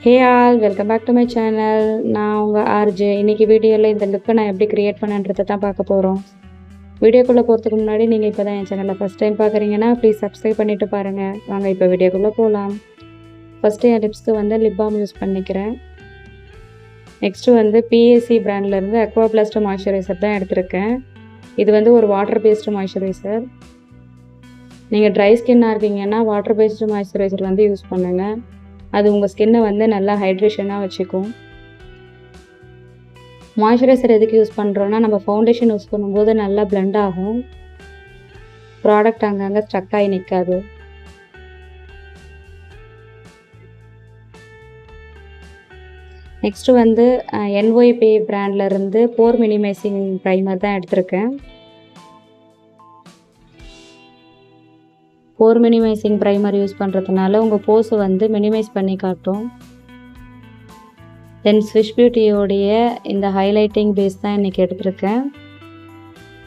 Hey all welcome back to my channel. நான் உங்கள் RJ. இன்றைக்கி வீடியோவில் இந்த லுக்கை நான் எப்படி க்ரியேட் பண்ணன்றதை தான் பார்க்க போகிறோம். வீடியோக்குள்ளே போகிறதுக்கு முன்னாடி நீங்கள் இப்போ தான் என் சேனலில் ஃபஸ்ட் டைம் பார்க்குறீங்கன்னா ப்ளீஸ் சப்ஸ்கிரைப் பண்ணிவிட்டு பாருங்கள். வாங்க இப்போ வீடியோக்குள்ளே போகலாம். ஃபஸ்ட்டு என் லிப்ஸ்க்கு வந்து லிப் பாம் யூஸ் பண்ணிக்கிறேன். நெக்ஸ்ட்டு வந்து பிஎஸ்சி பிராண்ட்லேருந்து அக்வா பிளாஸ்ட் மாய்ஸ்சரைசர் தான் எடுத்திருக்கேன். இது வந்து ஒரு வாட்டர் பேஸ்டு மாய்ஸ்சரைசர். நீங்கள் ட்ரை ஸ்கின்னாக இருக்கீங்கன்னா வாட்டர் பேஸ்டு மாய்ஸ்சரைசர் வந்து யூஸ் பண்ணுங்கள். அது உங்கள் ஸ்கின்னை வந்து நல்லா ஹைட்ரேஷனாக வச்சுக்கும். மாய்ஸ்சரைசர் எதுக்கு யூஸ் பண்ணுறோன்னா, நம்ம ஃபவுண்டேஷன் யூஸ் பண்ணும்போது நல்லா பிளெண்ட் ஆகும், ப்ராடக்ட் அங்கங்கே ஸ்டக் ஆகி நிற்காது. நெக்ஸ்ட்டு வந்து NYP பிராண்ட்லேருந்து போர் மினிமைசிங் ப்ரைமர் தான் எடுத்திருக்கேன். போர் மினிமைசிங் ப்ரைமர் யூஸ் பண்ணுறதுனால உங்கள் போஸை வந்து மினிமைஸ் பண்ணி காட்டும். தென் ஸ்விஸ் பியூட்டியோடைய இந்த ஹைலைட்டிங் பேஸ் தான் இன்றைக்கி எடுத்திருக்கேன்.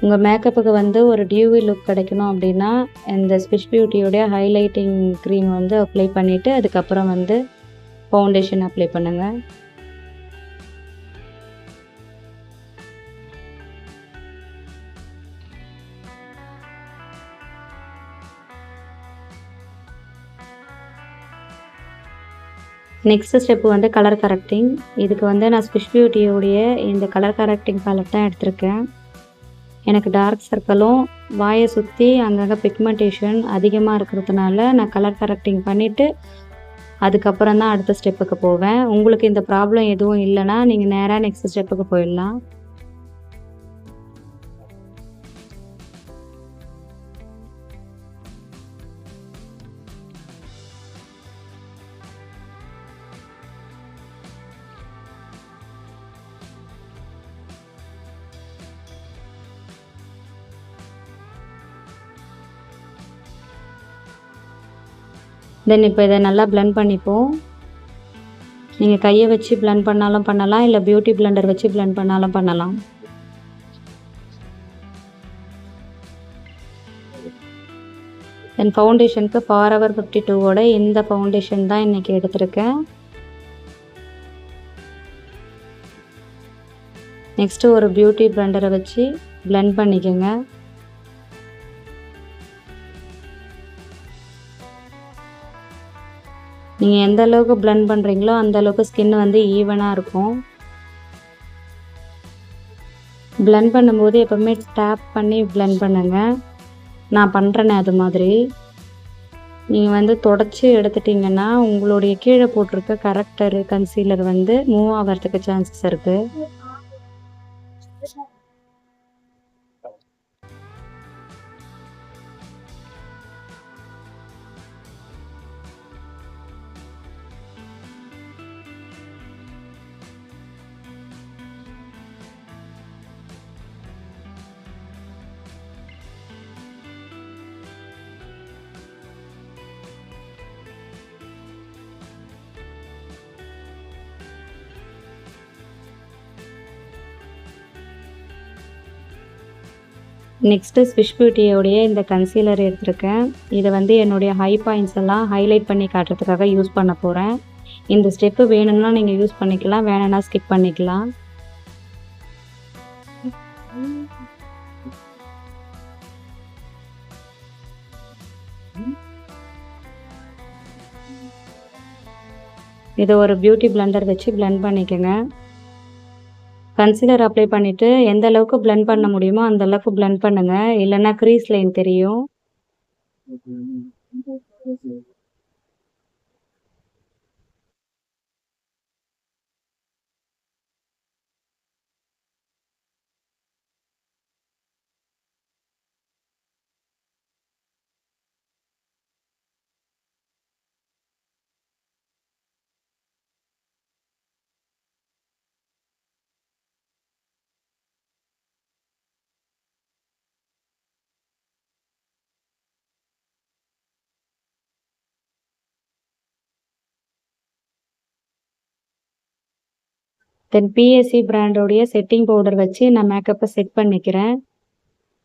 உங்கள் மேக்கப்புக்கு வந்து ஒரு டியூவி லுக் கிடைக்கணும் அப்படின்னா இந்த ஸ்விஸ் பியூட்டியோடைய ஹைலைட்டிங் க்ரீம் வந்து அப்ளை பண்ணிவிட்டு அதுக்கப்புறம் வந்து ஃபவுண்டேஷன் அப்ளை பண்ணுங்கள். நெக்ஸ்ட்டு ஸ்டெப்பு வந்து கலர் கரெக்டிங். இதுக்கு வந்து நான் ஸ்விஸ் பியூட்டியோடைய இந்த கலர் கரெக்டிங் பேலட் தான் எடுத்திருக்கேன். எனக்கு டார்க் சர்க்கிளும் வாயை சுற்றி அங்கங்கே பிக்மெண்டேஷன் அதிகமாக இருக்கிறதுனால நான் கலர் கரெக்டிங் பண்ணிவிட்டு அதுக்கப்புறம் தான் அடுத்த ஸ்டெப்புக்கு போவேன். உங்களுக்கு இந்த ப்ராப்ளம் எதுவும் இல்லைன்னா நீங்கள் நேராக நெக்ஸ்ட் ஸ்டெப்புக்கு போயிடலாம். தென் இப்போ இதை நல்லா பிளெண்ட் பண்ணிப்போம். நீங்கள் கையை வச்சு பிளெண்ட் பண்ணாலும் பண்ணலாம், இல்லை பியூட்டி பிளெண்டர் வச்சு பிளெண்ட் பண்ணாலும் பண்ணலாம். தென் ஃபவுண்டேஷனுக்கு Forever 52ஓட இந்த ஃபவுண்டேஷன் தான் இன்றைக்கி எடுத்திருக்கேன். நெக்ஸ்ட்டு ஒரு பியூட்டி பிளெண்டரை வச்சு பிளெண்ட் பண்ணிக்கோங்க. நீங்கள் எந்த அளவுக்கு பிளெண்ட் பண்ணுறீங்களோ அந்த அளவுக்கு ஸ்கின் வந்து ஈவனாக இருக்கும். பிளெண்ட் பண்ணும்போது எப்போவுமே டேப் பண்ணி பிளெண்ட் பண்ணுங்கள். நான் பண்ணுறேனே அது மாதிரி. நீங்கள் வந்து தொடச்சி எடுத்துட்டிங்கன்னா உங்களுடைய கீழே போட்டிருக்க கரெக்டரு கன்சீலர் வந்து மூவ் ஆகிறதுக்கு சான்சஸ் இருக்குது. நெக்ஸ்ட்டு ஸ்விஸ் பியூட்டியோடைய இந்த கன்சீலர் எடுத்திருக்கேன். இதை வந்து என்னுடைய ஹை பாயிண்ட்ஸ் எல்லாம் ஹைலைட் பண்ணி காட்டுறதுக்காக யூஸ் பண்ண போகிறேன். இந்த ஸ்டெப்பு வேணும்னா நீங்கள் யூஸ் பண்ணிக்கலாம், வேணும்னா ஸ்கிப் பண்ணிக்கலாம். இதை ஒரு பியூட்டி பிளெண்டர் வச்சு பிளெண்ட் பண்ணிக்கோங்க. கன்சீலர் அப்ளை பண்ணிவிட்டு எந்த அளவுக்கு பிளெண்ட் பண்ண முடியுமோ அந்த அளவுக்கு பிளெண்ட் பண்ணுங்கள், இல்லைன்னா க்ரீஸ் லைன் தெரியும். தென் பிஎஸ்சி பிராண்டோடைய செட்டிங் பவுடர் வச்சு நான் மேக்கப்பை செட் பண்ணிக்கிறேன்.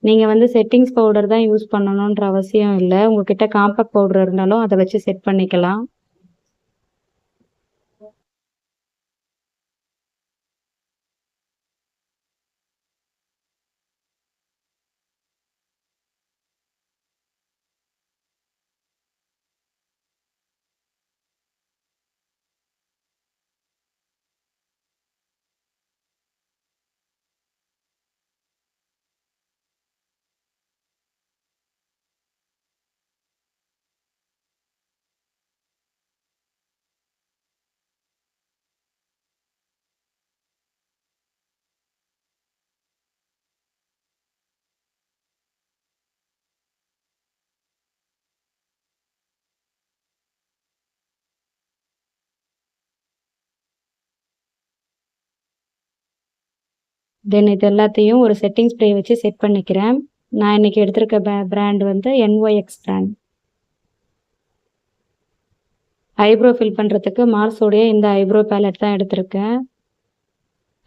நீங்கள் வந்து செட்டிங்ஸ் பவுடர் தான் யூஸ் பண்ணணுன்ற அவசியம் இல்லை. உங்கள்கிட்ட காம்பேக்ட் பவுடர் இருந்தாலும் அதை வச்சு செட் பண்ணிக்கலாம். தென் இது எல்லாத்தையும் ஒரு செட்டிங் ஸ்ப்ரே வச்சு செட் பண்ணிக்கிறேன். நான் இன்னைக்கு எடுத்திருக்க பிராண்ட் வந்து NYX பிராண்ட். ஐப்ரோ ஃபில் பண்ணுறதுக்கு மார்ஸோடைய இந்த ஐப்ரோ பேலட் தான் எடுத்திருக்கேன்.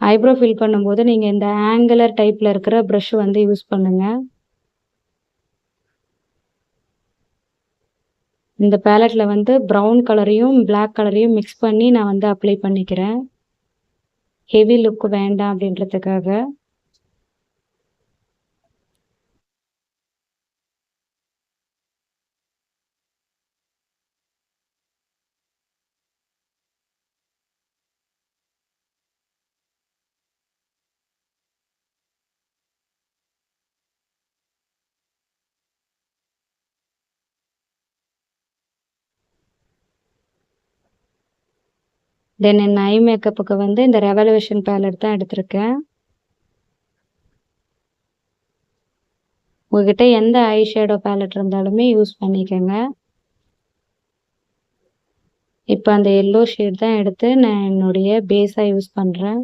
ஐப்ரோ ஃபில் பண்ணும்போது நீங்கள் இந்த ஆங்குலர் டைப்பில் இருக்கிற ப்ரஷ் வந்து யூஸ் பண்ணுங்கள். இந்த பேலட்டில் வந்து ப்ரௌன் கலரையும் பிளாக் கலரையும் மிக்ஸ் பண்ணி நான் வந்து அப்ளை பண்ணிக்கிறேன். ஹெவி லுக் வேண்டாம் அப்படின்றதுக்காக. தென் என் ஐ மேக்கப்புக்கு வந்து இந்த ரெவல்யூஷன் பேலட் தான் எடுத்திருக்கேன். உங்ககிட்ட எந்த ஐ ஷேடோ பேலட் இருந்தாலுமே யூஸ் பண்ணிக்கோங்க. இப்போ அந்த எல்லோ ஷேட் தான் எடுத்து நான் என்னுடைய பேஸாக யூஸ் பண்ணுறேன்.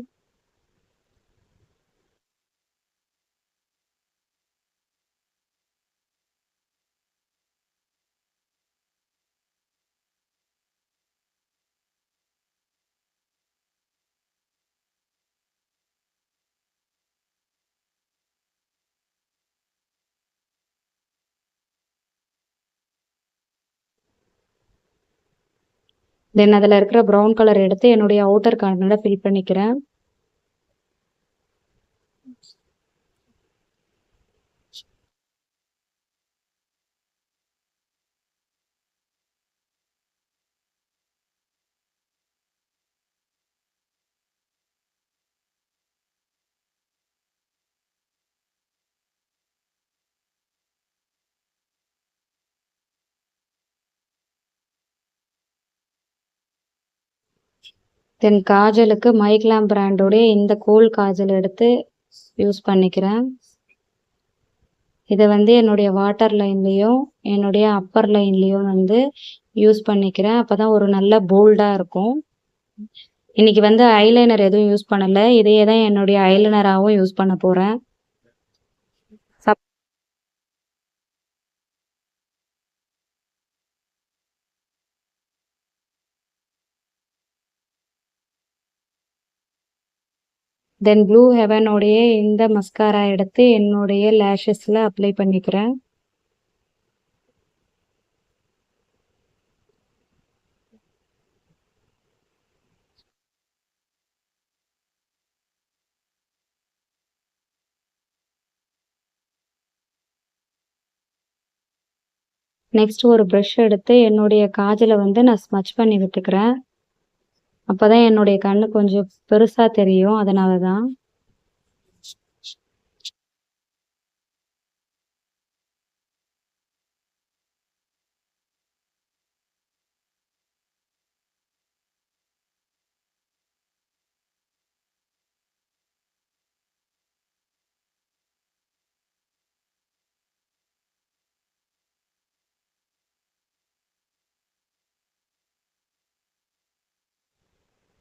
தென் அதில் இருக்கிற ப்ரௌன் கலர் எடுத்து என்னுடைய அவுட்டர் கார்னரில் ஃபில் பண்ணிக்கிறேன். தென் காஜலுக்கு மைக்லாம் பிராண்டோடைய இந்த கோல் காஜல் எடுத்து யூஸ் பண்ணிக்கிறேன். இதை வந்து என்னுடைய வாட்டர் லைன்லேயும் என்னுடைய அப்பர் லைன்லேயும் வந்து யூஸ் பண்ணிக்கிறேன். அப்போ தான் ஒரு நல்ல போல்டாக இருக்கும். இன்னைக்கு வந்து ஐலைனர் எதுவும் யூஸ் பண்ணலை. இதையே தான் என்னுடைய ஐலைனராகவும் யூஸ் பண்ண போகிறேன். தென் ப்ளூ ஹெவனோடைய இந்த மஸ்காரா எடுத்து என்னுடைய லேஷஸில் அப்ளை பண்ணிக்கிறேன். நெக்ஸ்ட் ஒரு ப்ரஷ் எடுத்து என்னுடைய காஜலை வந்து நான் ஸ்மச் பண்ணி விட்டுக்கிறேன். அப்போ தான் என்னுடைய கண்ணு கொஞ்சம் பெருசாக தெரியும். அதனால தான்.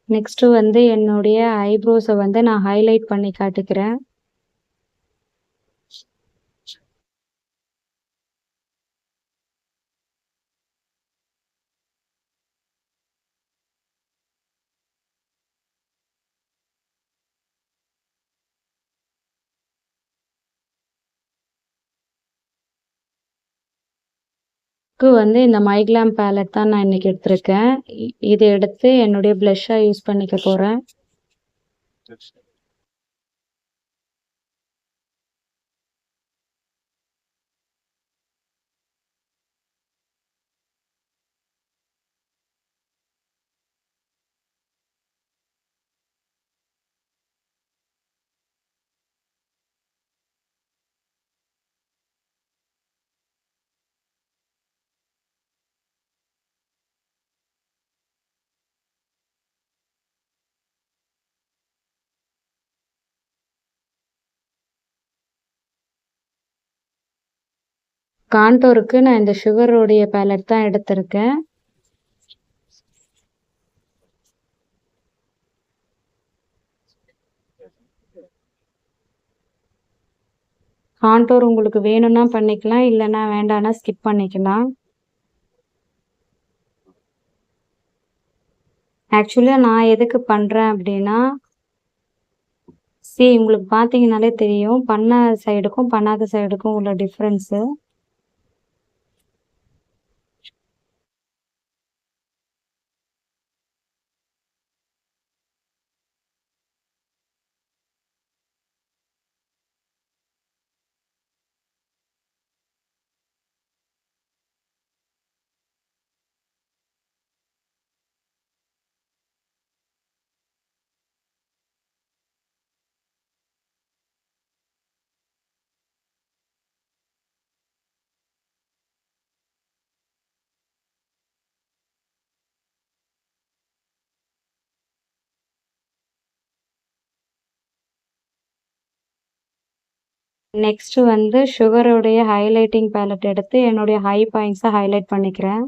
நெக்ஸ்ட்டு வந்து என்னுடைய ஐப்ரோஸை வந்து நான் ஹைலைட் பண்ணி காட்டிக்கிறேன். வந்து இந்த மைக்லாம் பேலட் தான் நான் இன்னைக்கு எடுத்திருக்கேன். இதை எடுத்து என்னுடைய ப்ளஷ்ஷாக யூஸ் பண்ணிக்க போகிறேன். கான்டோருக்கு நான் இந்த சுகருடைய பேலட் தான் எடுத்திருக்கேன். கான்டோர் உங்களுக்கு வேணும்னா பண்ணிக்கலாம், இல்லைன்னா வேண்டாம்னா ஸ்கிப் பண்ணிக்கலாம். ஆக்சுவலா நான் எதுக்கு பண்றேன் அப்படின்னா, உங்களுக்கு பார்த்தீங்கனாலே தெரியும். பண்ண சைடுக்கும், பண்ணாத சைடுக்கும் உள்ள டிஃபரன்ஸு. நெக்ஸ்ட் வந்து சுகருடைய ஹைலைட்டிங் பேலட் எடுத்து என்னுடைய ஹை பாயிண்ட்ஸை ஹைலைட் பண்ணிக்கிறேன்.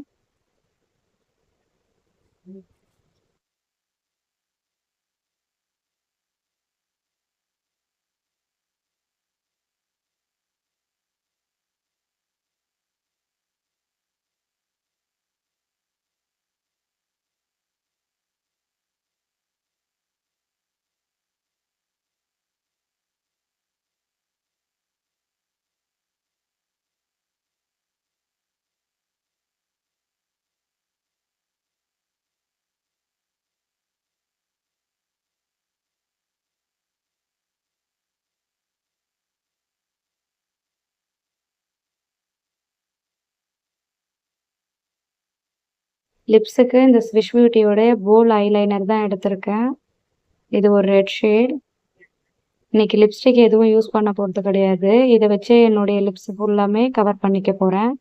லிப்ஸுக்கு இந்த ஸ்விஷ் பியூட்டியோடைய போல் ஐலைனர் தான் எடுத்திருக்கேன். இது ஒரு ரெட் ஷேட். இன்னைக்கு லிப்ஸ்டிக் எதுவும் யூஸ் பண்ண போகிறது கிடையாது. இதை வச்சு என்னுடைய லிப்ஸ் ஃபுல்லாமே கவர் பண்ணிக்க போகிறேன்.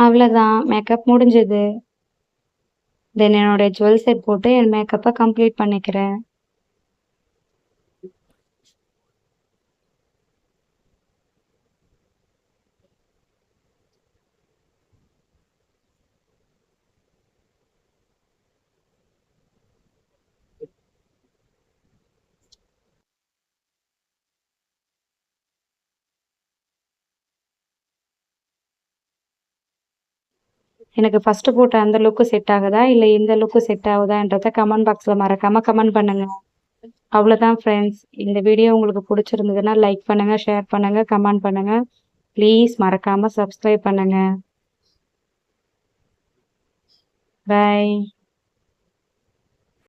அவ்வளோதான், மேக்கப் முடிஞ்சது. தென் என்னுடைய ஜுவல் செட் போட்டு என் மேக்கப்பை கம்ப்ளீட் பண்ணிக்கிறேன். எனக்கு ஃபர்ஸ்ட் போட்ட அந்த லுக்கு செட் ஆகுதா, இல்லை இந்த லுக்கு செட் ஆகுதான்றத கமெண்ட் பாக்ஸில் மறக்காமல் கமெண்ட் பண்ணுங்க. அவ்வளோதான் ஃப்ரெண்ட்ஸ். இந்த வீடியோ உங்களுக்கு பிடிச்சிருந்ததுன்னா லைக் பண்ணுங்கள், ஷேர் பண்ணுங்கள், கமெண்ட் பண்ணுங்கள். ப்ளீஸ் மறக்காமல் சப்ஸ்கிரைப் பண்ணுங்கள். பை.